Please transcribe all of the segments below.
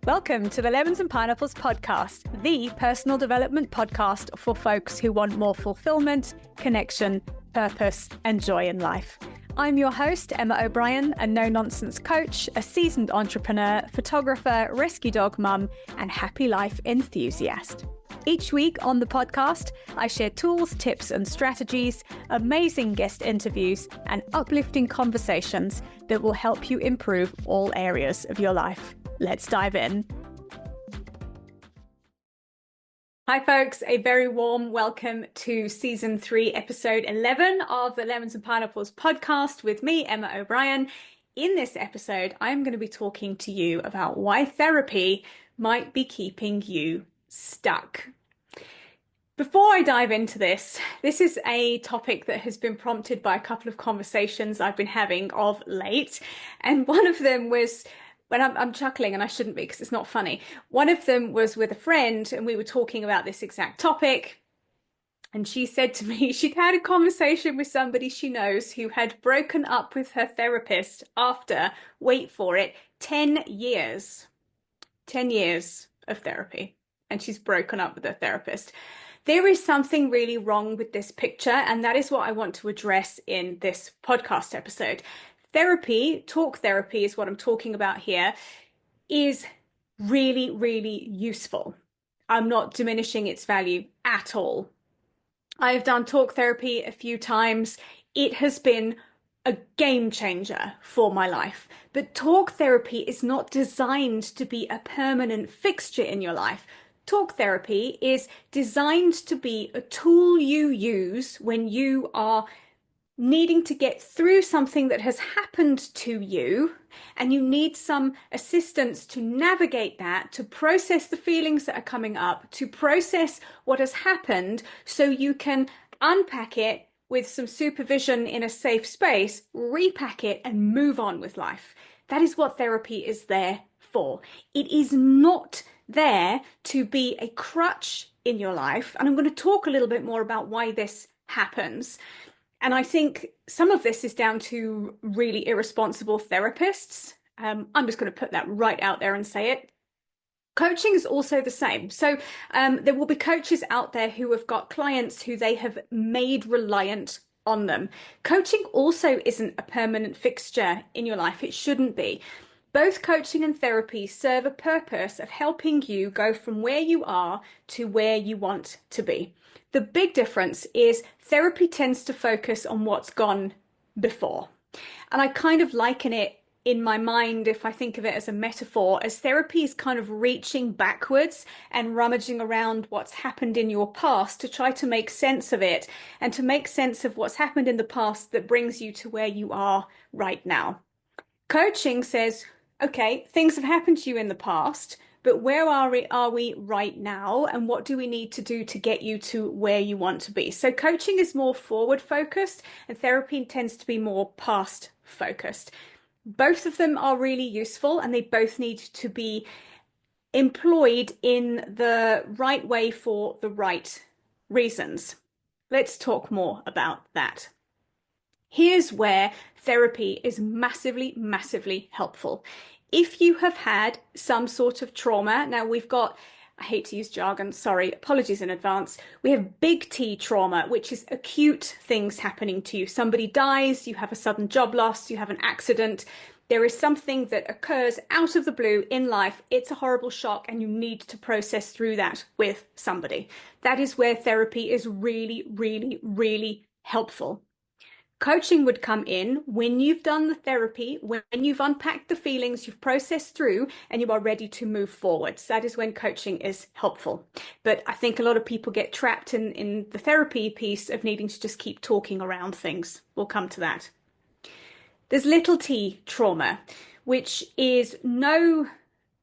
Welcome to the Lemons and Pineapples podcast, the personal development podcast for folks who want more fulfillment, connection, purpose, and joy in life. I'm your host, Emma O'Brien, a no-nonsense coach, a seasoned entrepreneur, photographer, rescue dog mum, and happy life enthusiast. Each week on the podcast, I share tools, tips, and strategies, amazing guest interviews, and uplifting conversations that will help you improve all areas of your life. Let's dive in. Hi folks, a very warm welcome to season 3, episode 11 of the Lemons and Pineapples podcast with me, Emma O'Brien. In this episode, I'm going to be talking to you about why therapy might be keeping you stuck. Before I dive into this is a topic that has been prompted by a couple of conversations I've been having of late. And one of them was, when I'm chuckling, and I shouldn't be because it's not funny. One of them was with a friend and we were talking about this exact topic. And she said to me, she'd had a conversation with somebody she knows who had broken up with her therapist after, wait for it, 10 years. 10 years of therapy. And she's broken up with her therapist. There is something really wrong with this picture, and that is what I want to address in this podcast episode. Therapy, talk therapy is what I'm talking about here, is really, really useful. I'm not diminishing its value at all. I've done talk therapy a few times. It has been a game changer for my life. But talk therapy is not designed to be a permanent fixture in your life. Talk therapy is designed to be a tool you use when you are needing to get through something that has happened to you and you need some assistance to navigate that, to process the feelings that are coming up, to process what has happened so you can unpack it with some supervision in a safe space, repack it and move on with life. That is what therapy is there for. It is not there to be a crutch in your life. And I'm going to talk a little bit more about why this happens. And I think some of this is down to really irresponsible therapists. I'm just going to put that right out there and say it. Coaching is also the same. So there will be coaches out there who have got clients who they have made reliant on them. Coaching also isn't a permanent fixture in your life. It shouldn't be. Both coaching and therapy serve a purpose of helping you go from where you are to where you want to be. The big difference is therapy tends to focus on what's gone before. And I kind of liken it in my mind, if I think of it as a metaphor, as therapy is kind of reaching backwards and rummaging around what's happened in your past to try to make sense of it and to make sense of what's happened in the past that brings you to where you are right now. Coaching says, okay, things have happened to you in the past, but where are we right now? And what do we need to do to get you to where you want to be? So coaching is more forward focused and therapy tends to be more past focused. Both of them are really useful and they both need to be employed in the right way for the right reasons. Let's talk more about that. Here's where therapy is massively, massively helpful. If you have had some sort of trauma, now we've got, I hate to use jargon, sorry, apologies in advance. We have big T trauma, which is acute things happening to you. Somebody dies, you have a sudden job loss, you have an accident. There is something that occurs out of the blue in life. It's a horrible shock and you need to process through that with somebody. That is where therapy is really, really, really helpful. Coaching would come in when you've done the therapy, when you've unpacked the feelings, you've processed through, and you are ready to move forward. So that is when coaching is helpful. But I think a lot of people get trapped in the therapy piece of needing to just keep talking around things. We'll come to that. There's little t trauma, which is no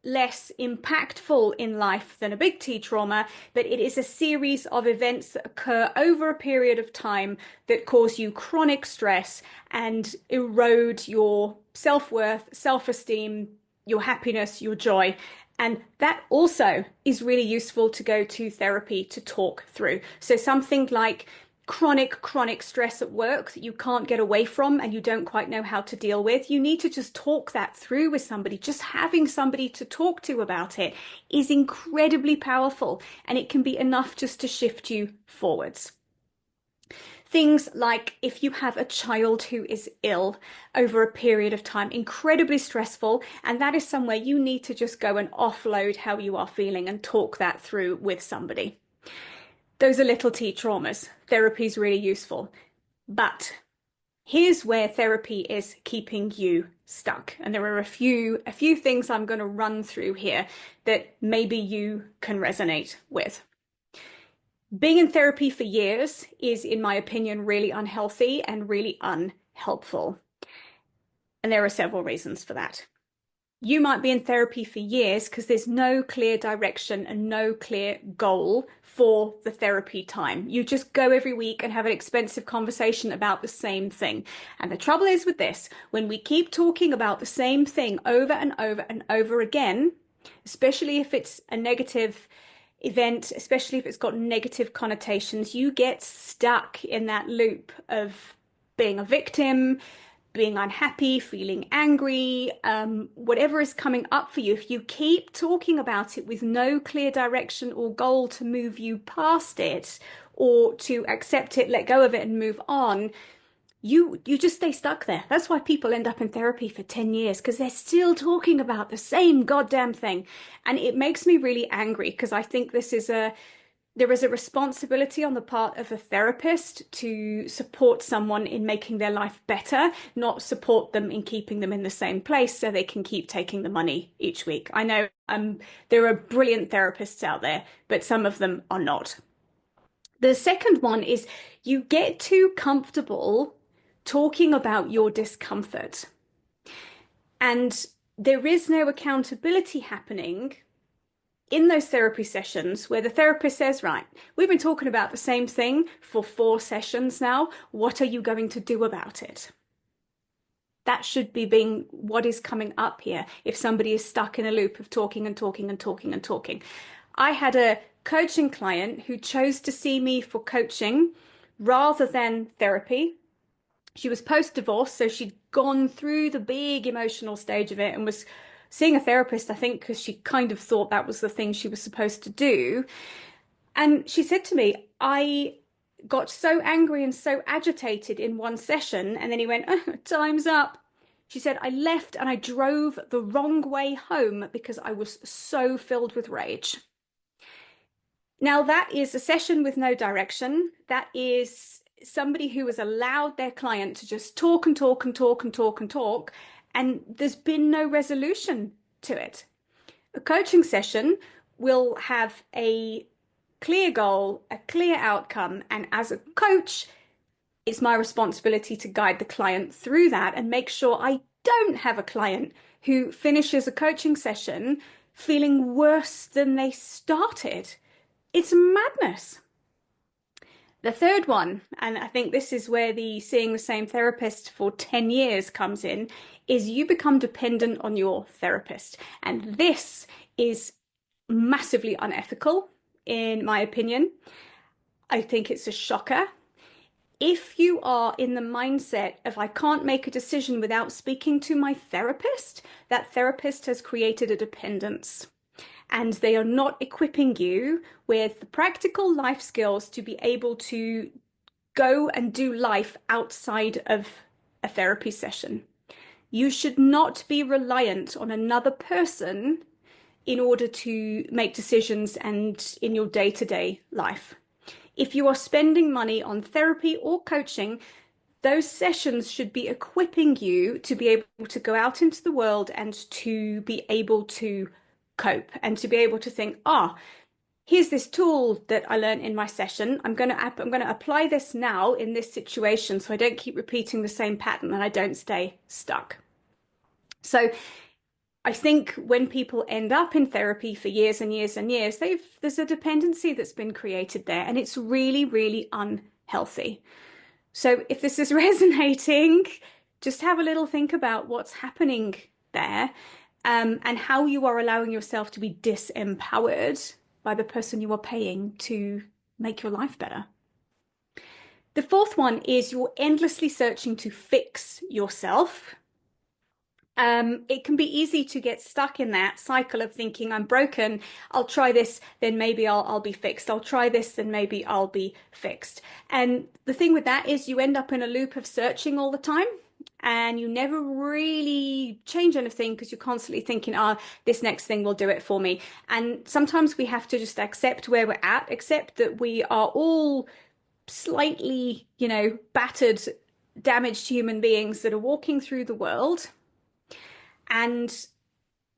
less impactful in life than a big T trauma, but it is a series of events that occur over a period of time that cause you chronic stress and erode your self-worth, self-esteem, your happiness, your joy. And that also is really useful to go to therapy to talk through. So something like chronic stress at work that you can't get away from and you don't quite know how to deal with, you need to just talk that through with somebody. Just having somebody to talk to about it is incredibly powerful, and it can be enough just to shift you forwards. Things like if you have a child who is ill over a period of time, incredibly stressful, and that is somewhere you need to just go and offload how you are feeling and talk that through with somebody. Those are little t traumas. Therapy is really useful. But here's where therapy is keeping you stuck. And there are a few things I'm going to run through here that maybe you can resonate with. Being in therapy for years is, in my opinion, really unhealthy and really unhelpful. And there are several reasons for that. You might be in therapy for years because there's no clear direction and no clear goal for the therapy time. You just go every week and have an expensive conversation about the same thing. And the trouble is with this, when we keep talking about the same thing over and over and over again, especially if it's a negative event, especially if it's got negative connotations, you get stuck in that loop of being a victim, being unhappy, feeling angry, whatever is coming up for you. If you keep talking about it with no clear direction or goal to move you past it or to accept it, let go of it and move on, you just stay stuck there. That's why people end up in therapy for 10 years, because they're still talking about the same goddamn thing. And it makes me really angry, because I think there is a responsibility on the part of a therapist to support someone in making their life better, not support them in keeping them in the same place so they can keep taking the money each week. I know there are brilliant therapists out there, but some of them are not. The second one is you get too comfortable talking about your discomfort. And there is no accountability happening in those therapy sessions where the therapist says, right, we've been talking about the same thing for 4 sessions now. What are you going to do about it? That should be being what is coming up here if somebody is stuck in a loop of talking and talking and talking and talking. I had a coaching client who chose to see me for coaching rather than therapy. She was post-divorce, so she'd gone through the big emotional stage of it and was seeing a therapist, I think, because she kind of thought that was the thing she was supposed to do. And she said to me, I got so angry and so agitated in one session, and then he went, oh, time's up. She said, I left and I drove the wrong way home because I was so filled with rage. Now, that is a session with no direction. That is somebody who has allowed their client to just talk and talk and talk and talk and talk, and there's been no resolution to it. A coaching session will have a clear goal, a clear outcome, and as a coach, it's my responsibility to guide the client through that and make sure I don't have a client who finishes a coaching session feeling worse than they started. It's madness. The third one, and I think this is where the seeing the same therapist for 10 years comes in, is you become dependent on your therapist. And this is massively unethical, in my opinion. I think it's a shocker. If you are in the mindset of I can't make a decision without speaking to my therapist, that therapist has created a dependence. And they are not equipping you with the practical life skills to be able to go and do life outside of a therapy session. You should not be reliant on another person in order to make decisions and in your day-to-day life. If you are spending money on therapy or coaching, those sessions should be equipping you to be able to go out into the world and to be able to cope and to be able to think, here's this tool that I learned in my session. I'm going to apply this now in this situation so I don't keep repeating the same pattern and I don't stay stuck. So I think when people end up in therapy for years and years and years, there's a dependency that's been created there, and it's really, really unhealthy. So if this is resonating, just have a little think about what's happening there, and how you are allowing yourself to be disempowered by the person you are paying to make your life better. The fourth one is you're endlessly searching to fix yourself. It can be easy to get stuck in that cycle of thinking, I'm broken, I'll try this, then maybe I'll be fixed. I'll try this, then maybe I'll be fixed. And the thing with that is you end up in a loop of searching all the time. And you never really change anything because you're constantly thinking, this next thing will do it for me. And sometimes we have to just accept where we're at, accept that we are all slightly, battered, damaged human beings that are walking through the world, and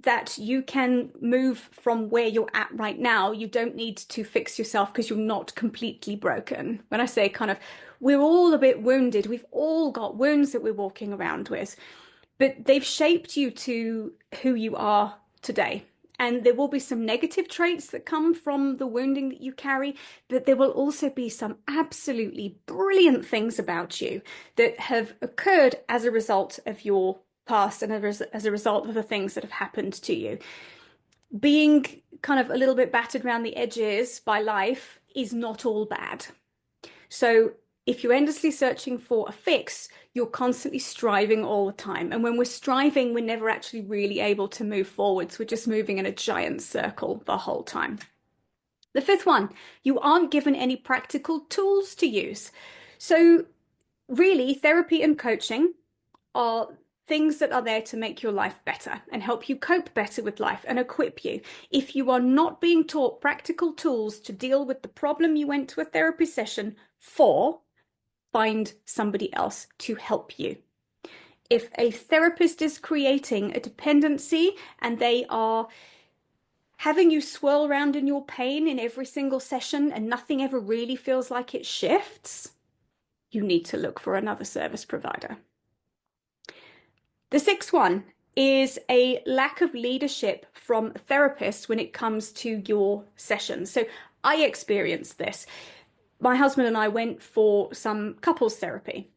that you can move from where you're at right now. You don't need to fix yourself because you're not completely broken. When I say kind of, we're all a bit wounded, we've all got wounds that we're walking around with, but they've shaped you to who you are today. And there will be some negative traits that come from the wounding that you carry, but there will also be some absolutely brilliant things about you that have occurred as a result of your past and as a result of the things that have happened to you. Being kind of a little bit battered around the edges by life is not all bad. So if you're endlessly searching for a fix, you're constantly striving all the time. And when we're striving, we're never actually really able to move forwards. We're just moving in a giant circle the whole time. The fifth one, you aren't given any practical tools to use. So really, therapy and coaching are things that are there to make your life better and help you cope better with life and equip you. If you are not being taught practical tools to deal with the problem you went to a therapy session for, find somebody else to help you. If a therapist is creating a dependency and they are having you swirl around in your pain in every single session and nothing ever really feels like it shifts, you need to look for another service provider. The sixth one is a lack of leadership from therapists when it comes to your sessions. So I experienced this. My husband and I went for some couples therapy,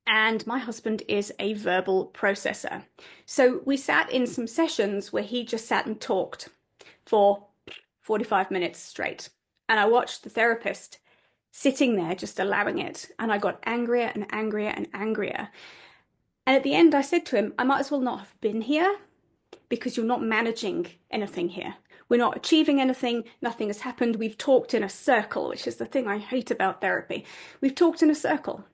and my husband is a verbal processor. So we sat in some sessions where he just sat and talked for 45 minutes straight. And I watched the therapist sitting there just allowing it. And I got angrier and angrier and angrier. And at the end, I said to him, I might as well not have been here because you're not managing anything here. We're not achieving anything. Nothing has happened. We've talked in a circle, which is the thing I hate about therapy. We've talked in a circle.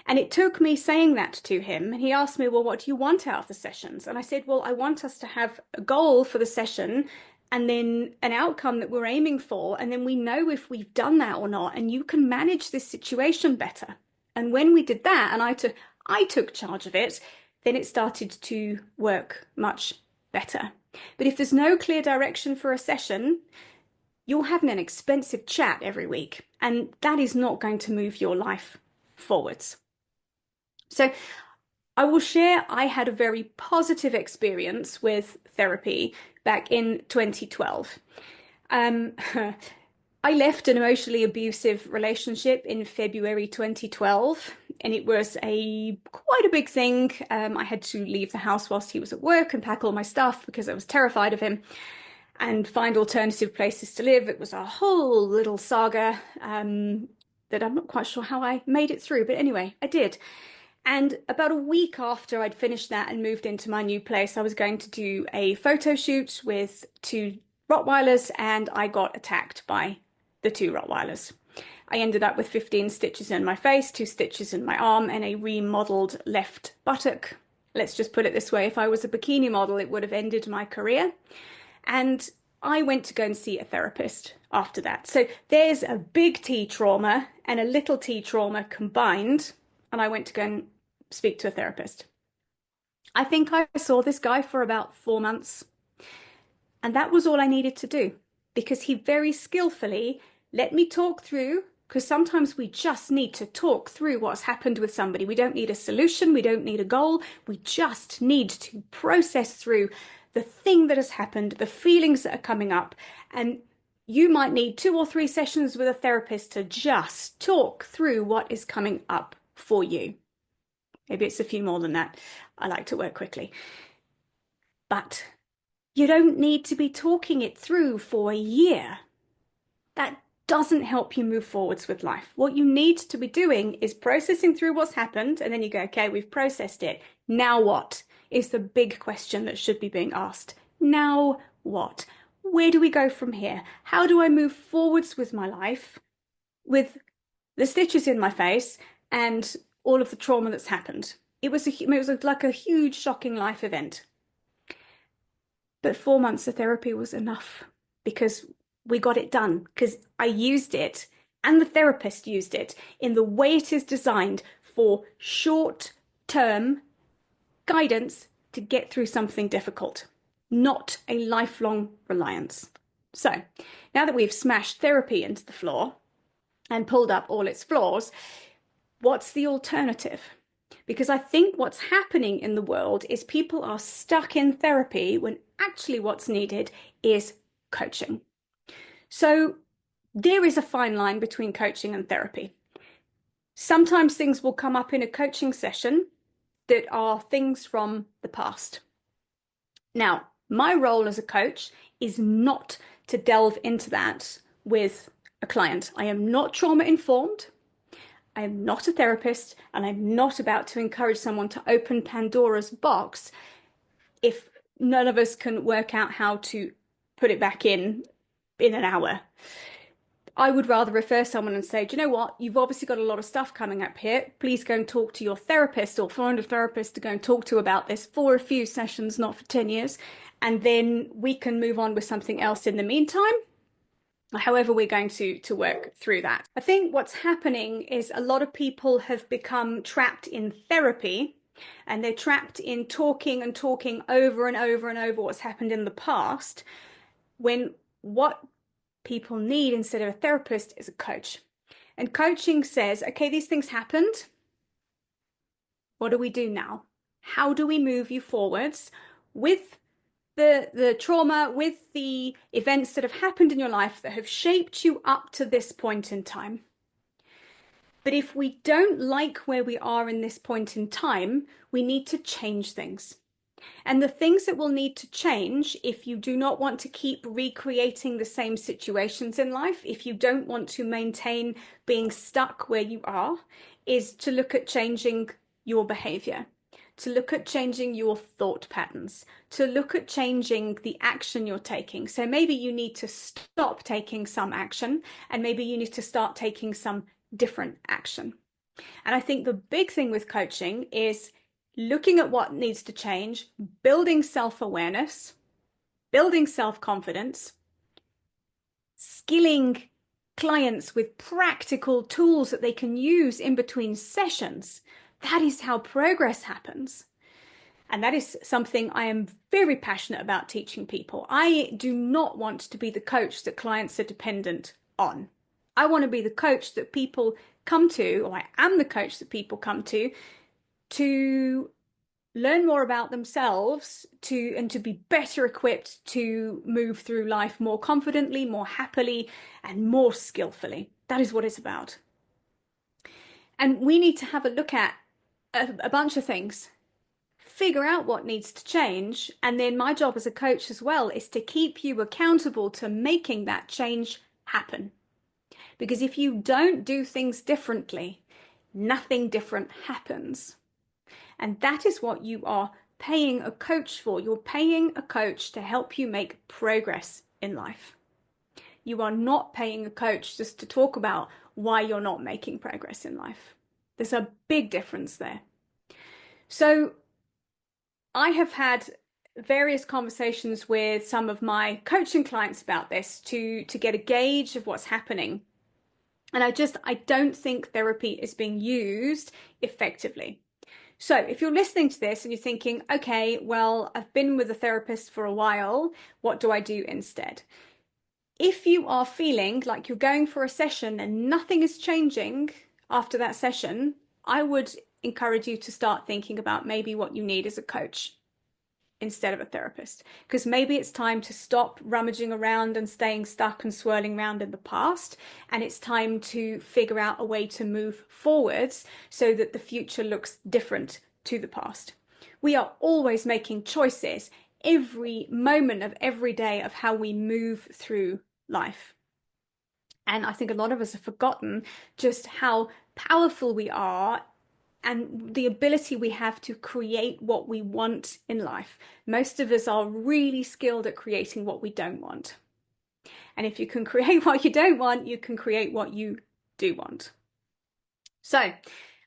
And it took me saying that to him. And he asked me, well, what do you want out of the sessions? And I said, well, I want us to have a goal for the session and then an outcome that we're aiming for. And then we know if we've done that or not. And you can manage this situation better. And when we did that, and I took charge of it, then it started to work much better. But if there's no clear direction for a session, you're having an expensive chat every week, and that is not going to move your life forwards. So I will share, I had a very positive experience with therapy back in 2012. I left an emotionally abusive relationship in February 2012, and it was quite a big thing. I had to leave the house whilst he was at work and pack all my stuff because I was terrified of him and find alternative places to live. It was a whole little saga that I'm not quite sure how I made it through, but anyway, I did. And about a week after I'd finished that and moved into my new place, I was going to do a photo shoot with two Rottweilers, and I got attacked by the two Rottweilers. I ended up with 15 stitches in my face, 2 stitches in my arm, and a remodeled left buttock. Let's just put it this way, if I was a bikini model, it would have ended my career. And I went to go and see a therapist after that. So there's a big T trauma and a little t trauma combined, and I went to go and speak to a therapist. I think I saw this guy for about 4 months, and that was all I needed to do, because he very skillfully let me talk through, because sometimes we just need to talk through what's happened with somebody. We don't need a solution, we don't need a goal, we just need to process through the thing that has happened, the feelings that are coming up. And you might need 2 or 3 sessions with a therapist to just talk through what is coming up for you. Maybe it's a few more than that. I like to work quickly. But you don't need to be talking it through for a year. That doesn't help you move forwards with life. What you need to be doing is processing through what's happened, and then you go, okay, we've processed it. Now what? Is the big question that should be being asked. Now what? Where do we go from here? How do I move forwards with my life with the stitches in my face and all of the trauma that's happened? It was like a huge, shocking life event. But 4 months of therapy was enough because we got it done, because I used it and the therapist used it in the way it is designed for short-term guidance to get through something difficult, not a lifelong reliance. So now that we've smashed therapy into the floor and pulled up all its flaws, what's the alternative? Because I think what's happening in the world is people are stuck in therapy when actually what's needed is coaching. So there is a fine line between coaching and therapy. Sometimes things will come up in a coaching session that are things from the past. Now, my role as a coach is not to delve into that with a client. I am not trauma informed. I am not a therapist, and I'm not about to encourage someone to open Pandora's box if none of us can work out how to put it back in an hour. I would rather refer someone and say, do you know what? You've obviously got a lot of stuff coming up here. Please go and talk to your therapist or find a therapist to go and talk to about this for a few sessions, not for 10 years. And then we can move on with something else in the meantime. However, we're going to work through that. I think what's happening is a lot of people have become trapped in therapy, and they're trapped in talking and talking over and over and over what's happened in the past, when what people need instead of a therapist is a coach. And coaching says, okay, these things happened. What do we do now? How do we move you forwards with the trauma, with the events that have happened in your life that have shaped you up to this point in time? But if we don't like where we are in this point in time, we need to change things. And the things that will need to change, if you do not want to keep recreating the same situations in life, if you don't want to maintain being stuck where you are, is to look at changing your behavior, to look at changing your thought patterns, to look at changing the action you're taking. So maybe you need to stop taking some action, and maybe you need to start taking some different action. And I think the big thing with coaching is looking at what needs to change, building self-awareness, building self-confidence, skilling clients with practical tools that they can use in between sessions. That is how progress happens. And that is something I am very passionate about teaching people. I do not want to be the coach that clients are dependent on. I want to be the coach that people come to, or I am the coach that people come to learn more about themselves, and to be better equipped to move through life more confidently, more happily, and more skillfully. That is what it's about. And we need to have a look at a bunch of things, figure out what needs to change, and then my job as a coach as well is to keep you accountable to making that change happen. Because if you don't do things differently, nothing different happens. And that is what you are paying a coach for. You're paying a coach to help you make progress in life. You are not paying a coach just to talk about why you're not making progress in life. There's a big difference there. So I have had various conversations with some of my coaching clients about this to get a gauge of what's happening. And I don't think therapy is being used effectively. So if you're listening to this and you're thinking, okay, well, I've been with a therapist for a while, what do I do instead? If you are feeling like you're going for a session and nothing is changing after that session, I would encourage you to start thinking about maybe what you need is a coach instead of a therapist. Because maybe it's time to stop rummaging around and staying stuck and swirling around in the past. And it's time to figure out a way to move forwards so that the future looks different to the past. We are always making choices every moment of every day of how we move through life. And I think a lot of us have forgotten just how powerful we are and the ability we have to create what we want in life. Most of us are really skilled at creating what we don't want. And if you can create what you don't want, you can create what you do want. So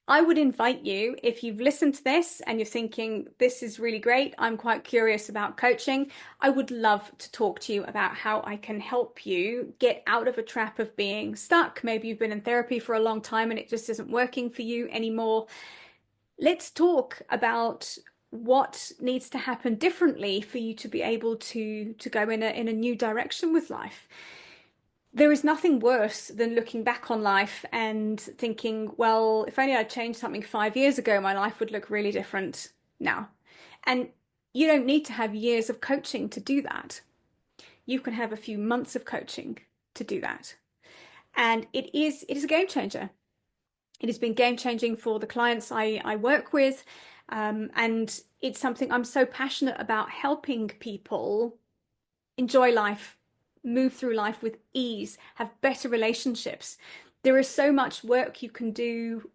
I would invite you, if you've listened to this and you're thinking, this is really great, I'm quite curious about coaching, I would love to talk to you about how I can help you get out of a trap of being stuck. Maybe you've been in therapy for a long time and it just isn't working for you anymore. Let's talk about what needs to happen differently for you to be able to go in a new direction with life. There is nothing worse than looking back on life and thinking, well, if only I'd changed something 5 years ago, my life would look really different now. And you don't need to have years of coaching to do that. You can have a few months of coaching to do that. And it is a game changer. It has been game changing for the clients I work with. And it's something I'm so passionate about, helping people enjoy life, move through life with ease, have better relationships. There is so much work you can do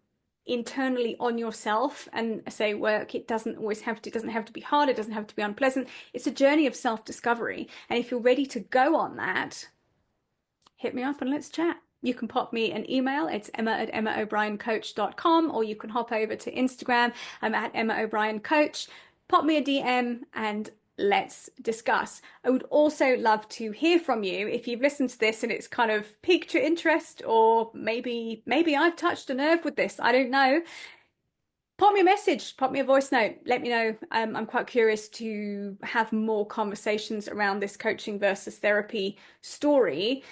internally on yourself. And I say work, it doesn't have to be hard, it doesn't have to be unpleasant. It's a journey of self-discovery. And if you're ready to go on that, hit me up and let's chat. You can pop me an email. It's emma@emmaobrien.coach.com, or you can hop over to Instagram. I'm at emmaobrien.coach. Pop me a DM and let's discuss. I would also love to hear from you if you've listened to this and it's kind of piqued your interest, or maybe I've touched a nerve with this. I don't know. Pop me a message, pop me a voice note. Let me know. I'm quite curious to have more conversations around this coaching versus therapy story.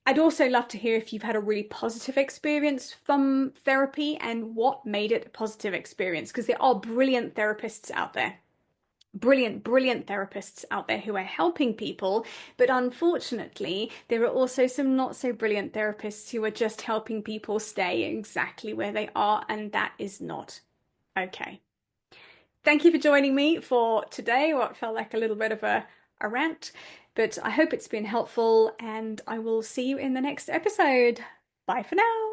I'd also love to hear if you've had a really positive experience from therapy and what made it a positive experience, because there are brilliant therapists out there. Brilliant therapists out there who are helping people. But unfortunately, there are also some not so brilliant therapists who are just helping people stay exactly where they are, and that is not okay. Thank you for joining me for today, what felt like a little bit of a rant, but I hope it's been helpful, and I will see you in the next episode. Bye for now.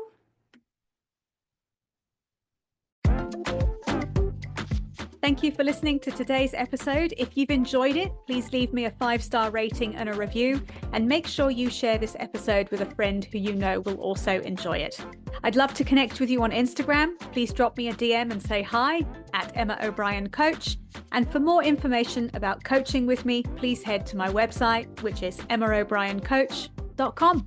Thank you for listening to today's episode. If you've enjoyed it, please leave me a 5-star rating and a review, and make sure you share this episode with a friend who you know will also enjoy it. I'd love to connect with you on Instagram. Please drop me a DM and say hi at Emma O'Brien Coach. And for more information about coaching with me, please head to my website, which is emmaobrien.coach.com.